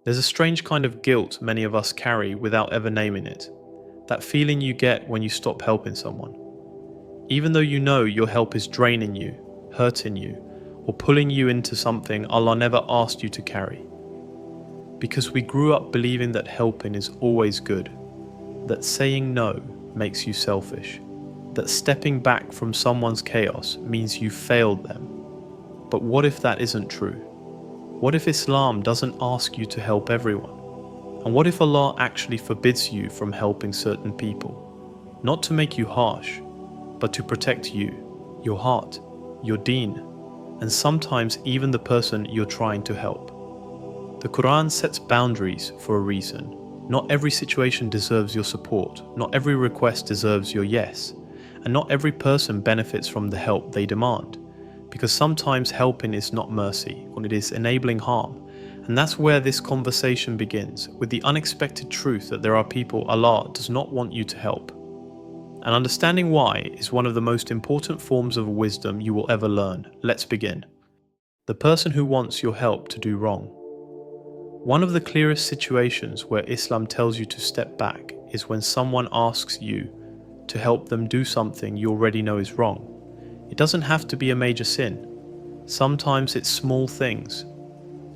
There's a strange kind of guilt many of us carry without ever naming it. That feeling you get when you stop helping someone. Even though you know your help is draining you, hurting you, or pulling you into something Allah never asked you to carry. Because we grew up believing that helping is always good, that saying no makes you selfish, that stepping back from someone's chaos means you failed them. But what if that isn't true? What if Islam doesn't ask you to help everyone? And what if Allah actually forbids you from helping certain people? Not to make you harsh, but to protect you, your heart, your Deen, and sometimes even the person you're trying to help. The Quran sets boundaries for a reason. Not every situation deserves your support, not every request deserves your yes, and not every person benefits from the help they demand. Because sometimes helping is not mercy, or it is enabling harm. And that's where this conversation begins, with the unexpected truth that there are people Allah does not want you to help. And understanding why is one of the most important forms of wisdom you will ever learn. Let's begin. The person who wants your help to do wrong. One of the clearest situations where Islam tells you to step back is when someone asks you to help them do something you already know is wrong. It doesn't have to be a major sin. Sometimes it's small things.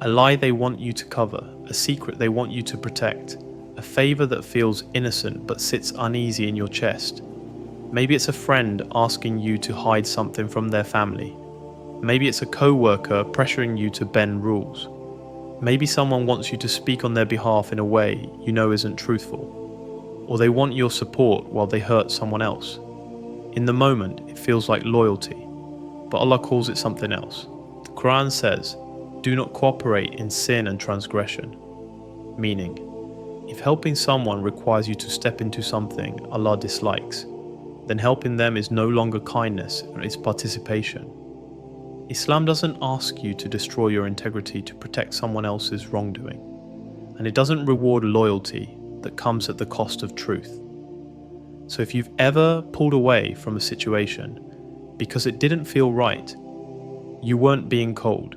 A lie they want you to cover, a secret they want you to protect, a favor that feels innocent but sits uneasy in your chest. Maybe it's a friend asking you to hide something from their family. Maybe it's a coworker pressuring you to bend rules. Maybe someone wants you to speak on their behalf in a way you know isn't truthful. Or they want your support while they hurt someone else. In the moment, it feels like loyalty, but Allah calls it something else. The Quran says, "Do not cooperate in sin and transgression." Meaning, if helping someone requires you to step into something Allah dislikes, then helping them is no longer kindness, it's participation. Islam doesn't ask you to destroy your integrity to protect someone else's wrongdoing, and it doesn't reward loyalty that comes at the cost of truth. So if you've ever pulled away from a situation because it didn't feel right, you weren't being cold.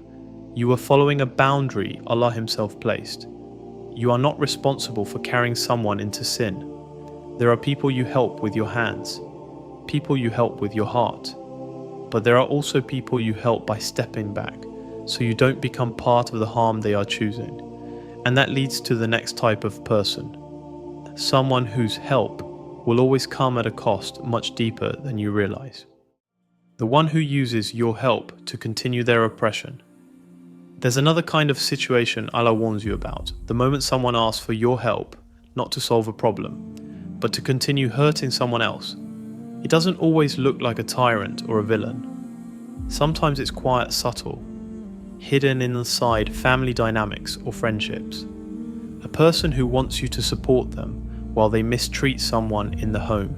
You were following a boundary Allah Himself placed. You are not responsible for carrying someone into sin. There are people you help with your hands, people you help with your heart, but there are also people you help by stepping back, so you don't become part of the harm they are choosing. And that leads to the next type of person. Someone whose help will always come at a cost much deeper than you realize. The one who uses your help to continue their oppression. There's another kind of situation Allah warns you about. The moment someone asks for your help, not to solve a problem, but to continue hurting someone else. It doesn't always look like a tyrant or a villain. Sometimes it's quiet, subtle, hidden inside family dynamics or friendships. A person who wants you to support them while they mistreat someone in the home.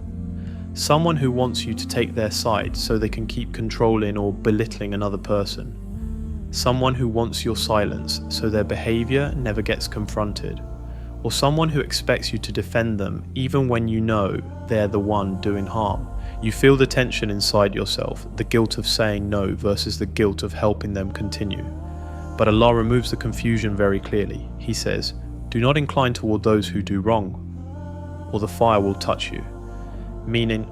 Someone who wants you to take their side so they can keep controlling or belittling another person. Someone who wants your silence so their behavior never gets confronted. Or someone who expects you to defend them even when you know they're the one doing harm. You feel the tension inside yourself, the guilt of saying no versus the guilt of helping them continue. But Allah removes the confusion very clearly. He says, "Do not incline toward those who do wrong, or the fire will touch you." Meaning,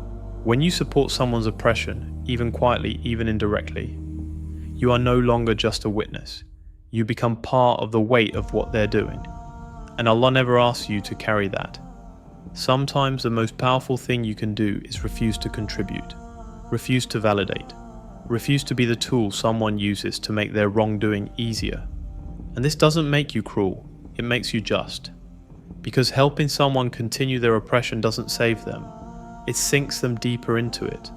when you support someone's oppression, even quietly, even indirectly, you are no longer just a witness. You become part of the weight of what they're doing. And Allah never asks you to carry that. Sometimes the most powerful thing you can do is refuse to contribute, refuse to validate, refuse to be the tool someone uses to make their wrongdoing easier. And this doesn't make you cruel, it makes you just. Because helping someone continue their oppression doesn't save them. It sinks them deeper into it,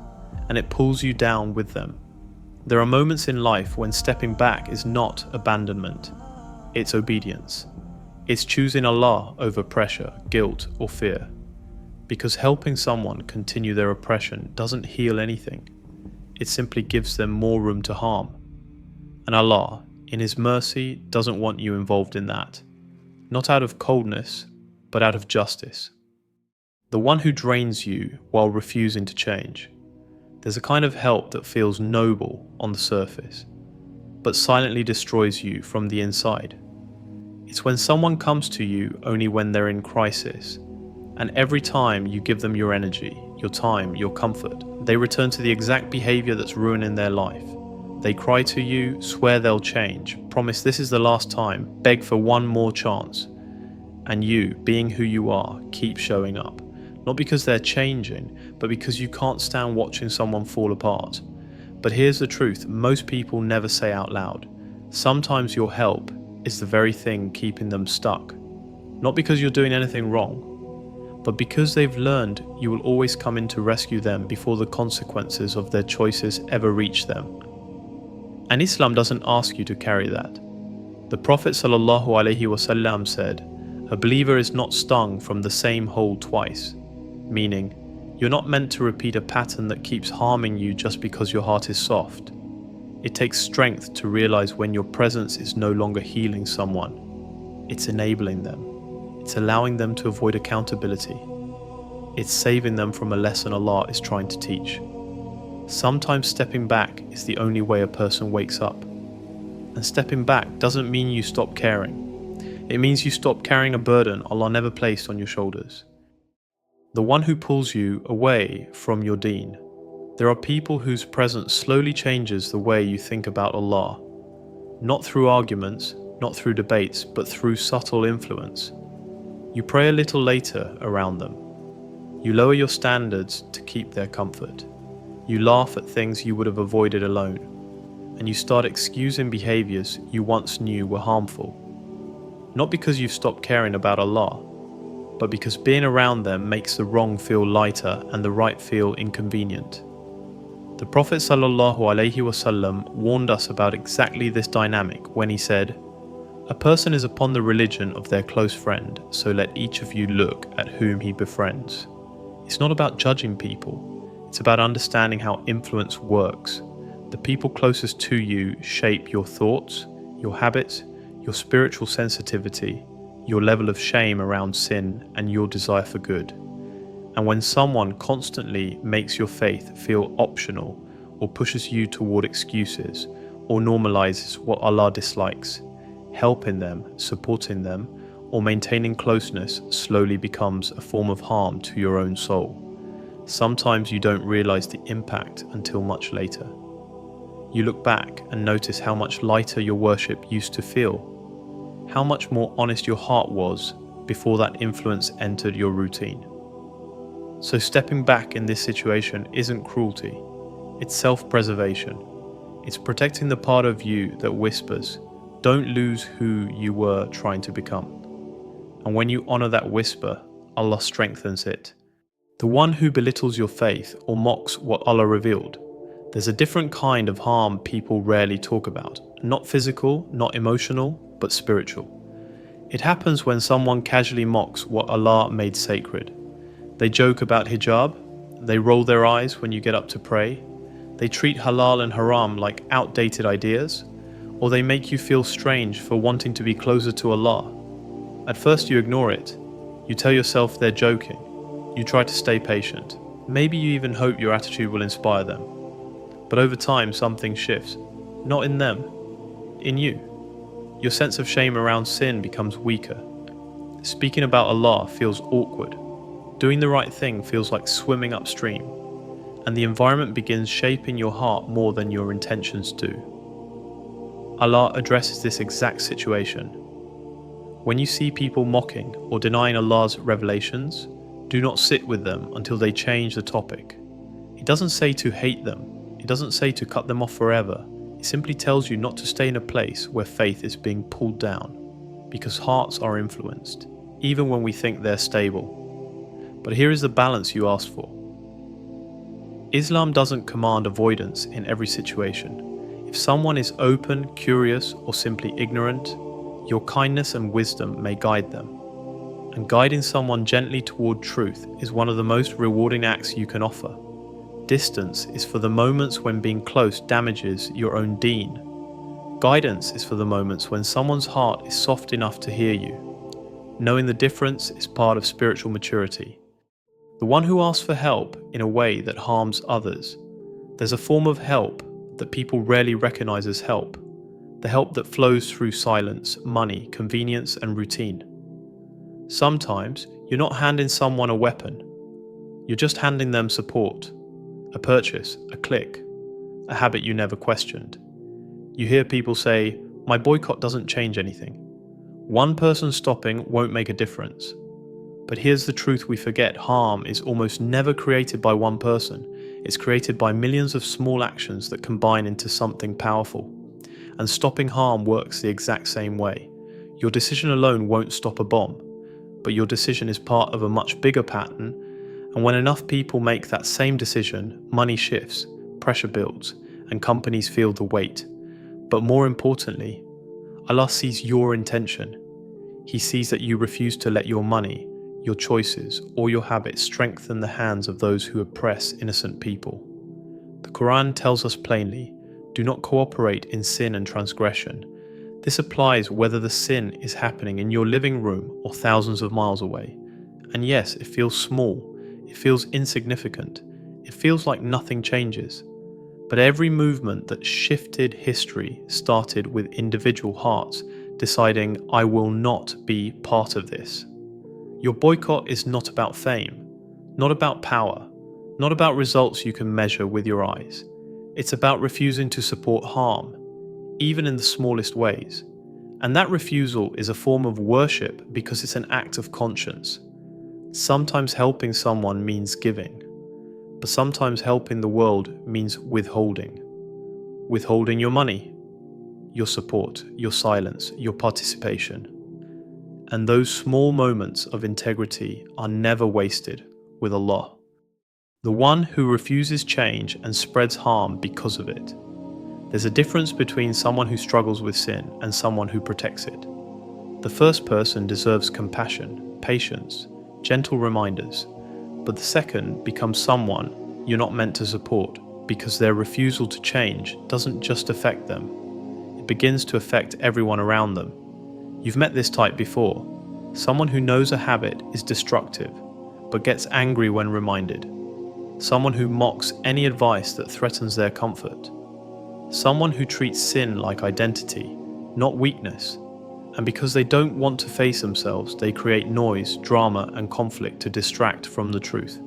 and it pulls you down with them. There are moments in life when stepping back is not abandonment, it's obedience. It's choosing Allah over pressure, guilt, or fear. Because helping someone continue their oppression doesn't heal anything. It simply gives them more room to harm. And Allah, in His mercy, doesn't want you involved in that. Not out of coldness, but out of justice. The one who drains you while refusing to change. There's a kind of help that feels noble on the surface, but silently destroys you from the inside. It's when someone comes to you only when they're in crisis, and every time you give them your energy, your time, your comfort, they return to the exact behavior that's ruining their life. They cry to you, swear they'll change, promise this is the last time, beg for one more chance. And you, being who you are, keep showing up. Not because they're changing, but because you can't stand watching someone fall apart. But here's the truth, most people never say out loud. Sometimes your help is the very thing keeping them stuck. Not because you're doing anything wrong, but because they've learned you will always come in to rescue them before the consequences of their choices ever reach them. And Islam doesn't ask you to carry that. The Prophet ﷺ said, "A believer is not stung from the same hole twice," meaning you're not meant to repeat a pattern that keeps harming you just because your heart is soft. It takes strength to realize when your presence is no longer healing someone. It's enabling them. It's allowing them to avoid accountability. It's saving them from a lesson Allah is trying to teach. Sometimes stepping back is the only way a person wakes up. And stepping back doesn't mean you stop caring. It means you stop carrying a burden Allah never placed on your shoulders. The one who pulls you away from your Deen. There are people whose presence slowly changes the way you think about Allah. Not through arguments, not through debates, but through subtle influence. You pray a little later around them. You lower your standards to keep their comfort. You laugh at things you would have avoided alone. And you start excusing behaviors you once knew were harmful. Not because you've stopped caring about Allah, but because being around them makes the wrong feel lighter and the right feel inconvenient. The Prophet ﷺ warned us about exactly this dynamic when he said, "A person is upon the religion of their close friend, so let each of you look at whom he befriends." It's not about judging people, it's about understanding how influence works. The people closest to you shape your thoughts, your habits, your spiritual sensitivity, your level of shame around sin, and your desire for good. And when someone constantly makes your faith feel optional, or pushes you toward excuses, or normalizes what Allah dislikes, helping them, supporting them, or maintaining closeness slowly becomes a form of harm to your own soul. Sometimes you don't realize the impact until much later. You look back and notice how much lighter your worship used to feel, how much more honest your heart was before that influence entered your routine. So stepping back in this situation isn't cruelty, it's self-preservation. It's protecting the part of you that whispers, "Don't lose who you were trying to become." And when you honor that whisper, Allah strengthens it. The one who belittles your faith or mocks what Allah revealed, there's a different kind of harm people rarely talk about. Not physical, not emotional, but spiritual. It happens when someone casually mocks what Allah made sacred. They joke about hijab, they roll their eyes when you get up to pray, they treat halal and haram like outdated ideas, or they make you feel strange for wanting to be closer to Allah. At first you ignore it, you tell yourself they're joking, you try to stay patient, maybe you even hope your attitude will inspire them. But over time something shifts, not in them, in you. Your sense of shame around sin becomes weaker. Speaking about Allah feels awkward. Doing the right thing feels like swimming upstream, and the environment begins shaping your heart more than your intentions do. Allah addresses this exact situation. When you see people mocking or denying Allah's revelations, do not sit with them until they change the topic. It doesn't say to hate them, it doesn't say to cut them off forever, it simply tells you not to stay in a place where faith is being pulled down, because hearts are influenced, even when we think they're stable. But here is the balance you asked for. Islam doesn't command avoidance in every situation. If someone is open, curious, or simply ignorant, your kindness and wisdom may guide them. And guiding someone gently toward truth is one of the most rewarding acts you can offer. Distance is for the moments when being close damages your own Deen. Guidance is for the moments when someone's heart is soft enough to hear you. Knowing the difference is part of spiritual maturity. The one who asks for help in a way that harms others. There's a form of help that people rarely recognize as help. the help that flows through silence, money, convenience, and routine. Sometimes you're not handing someone a weapon, you're just handing them support, a purchase, a click, a habit you never questioned. You hear people say, "My boycott doesn't change anything. One person stopping won't make a difference." But here's the truth we forget: harm is almost never created by one person. It's created by millions of small actions that combine into something powerful. And stopping harm works the exact same way. Your decision alone won't stop a bomb, but your decision is part of a much bigger pattern, and when enough people make that same decision, money shifts, pressure builds, and companies feel the weight. But more importantly, Allah sees your intention. He sees that you refuse to let your money, your choices, or your habits strengthen the hands of those who oppress innocent people. The Quran tells us plainly, do not cooperate in sin and transgression. This applies whether the sin is happening in your living room or thousands of miles away. And yes, it feels small, it feels insignificant, it feels like nothing changes. But every movement that shifted history started with individual hearts deciding, I will not be part of this. Your boycott is not about fame, not about power, not about results you can measure with your eyes. It's about refusing to support harm, even in the smallest ways. And that refusal is a form of worship because it's an act of conscience. Sometimes helping someone means giving, but sometimes helping the world means withholding. Withholding your money, your support, your silence, your participation. And those small moments of integrity are never wasted with Allah, the one who refuses change and spreads harm because of it. There's a difference between someone who struggles with sin and someone who protects it. The first person deserves compassion, patience, gentle reminders, but the second becomes someone you're not meant to support because their refusal to change doesn't just affect them, it begins to affect everyone around them. You've met this type before, someone who knows a habit is destructive but gets angry when reminded, someone who mocks any advice that threatens their comfort, someone who treats sin like identity, not weakness, and because they don't want to face themselves, they create noise, drama, and conflict to distract from the truth.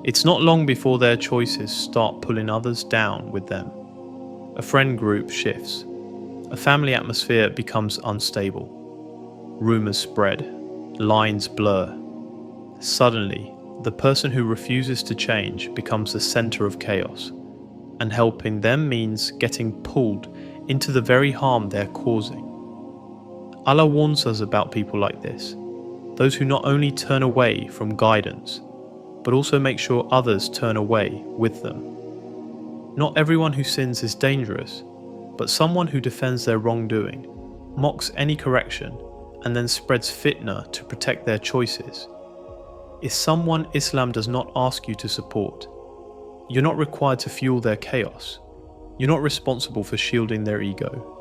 It's not long before their choices start pulling others down with them. A friend group shifts. A family atmosphere becomes unstable. Rumors spread. Lines blur. Suddenly, the person who refuses to change becomes the center of chaos, and helping them means getting pulled into the very harm they're causing. Allah warns us about people like this, those who not only turn away from guidance, but also make sure others turn away with them. Not everyone who sins is dangerous, but someone who defends their wrongdoing, mocks any correction, and then spreads fitna to protect their choices, is someone Islam does not ask you to support. You're not required to fuel their chaos. You're not responsible for shielding their ego.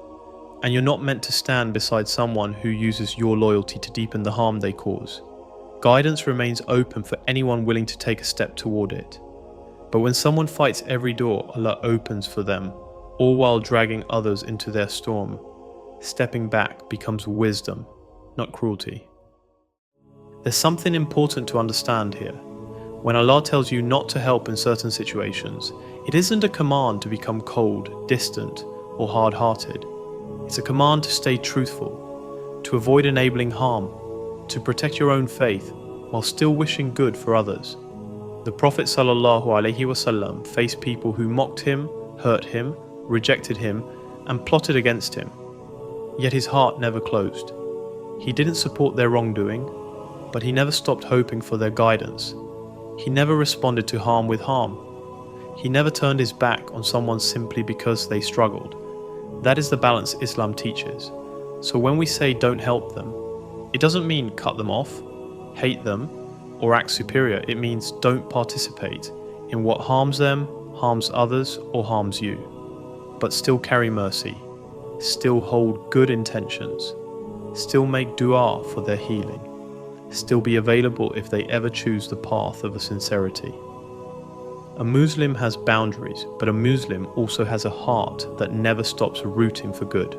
And you're not meant to stand beside someone who uses your loyalty to deepen the harm they cause. Guidance remains open for anyone willing to take a step toward it. But when someone fights every door Allah opens for them, all while dragging others into their storm, stepping back becomes wisdom, not cruelty. There's something important to understand here. When Allah tells you not to help in certain situations, it isn't a command to become cold, distant, or hard-hearted. It's a command to stay truthful, to avoid enabling harm, to protect your own faith while still wishing good for others. The Prophet ﷺ faced people who mocked him, hurt him, rejected him, and plotted against him. Yet his heart never closed. He didn't support their wrongdoing, but he never stopped hoping for their guidance. He never responded to harm with harm. He never turned his back on someone simply because they struggled. That is the balance Islam teaches. So when we say don't help them, it doesn't mean cut them off, hate them, or act superior. It means don't participate in what harms them, harms others, or harms you. But still carry mercy, still hold good intentions, still make dua for their healing, still be available if they ever choose the path of sincerity. A Muslim has boundaries, but a Muslim also has a heart that never stops rooting for good.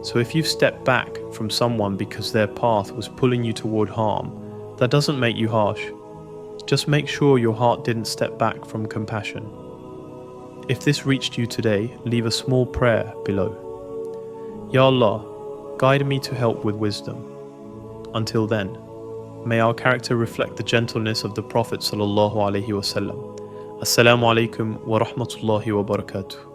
So if you've stepped back from someone because their path was pulling you toward harm, that doesn't make you harsh. Just make sure your heart didn't step back from compassion. If this reached you today, leave a small prayer below. Ya Allah, guide me to help with wisdom. Until then, may our character reflect the gentleness of the Prophet sallallahu alaihi wasallam. Assalamu alaikum wa rahmatullahi wa barakatuh.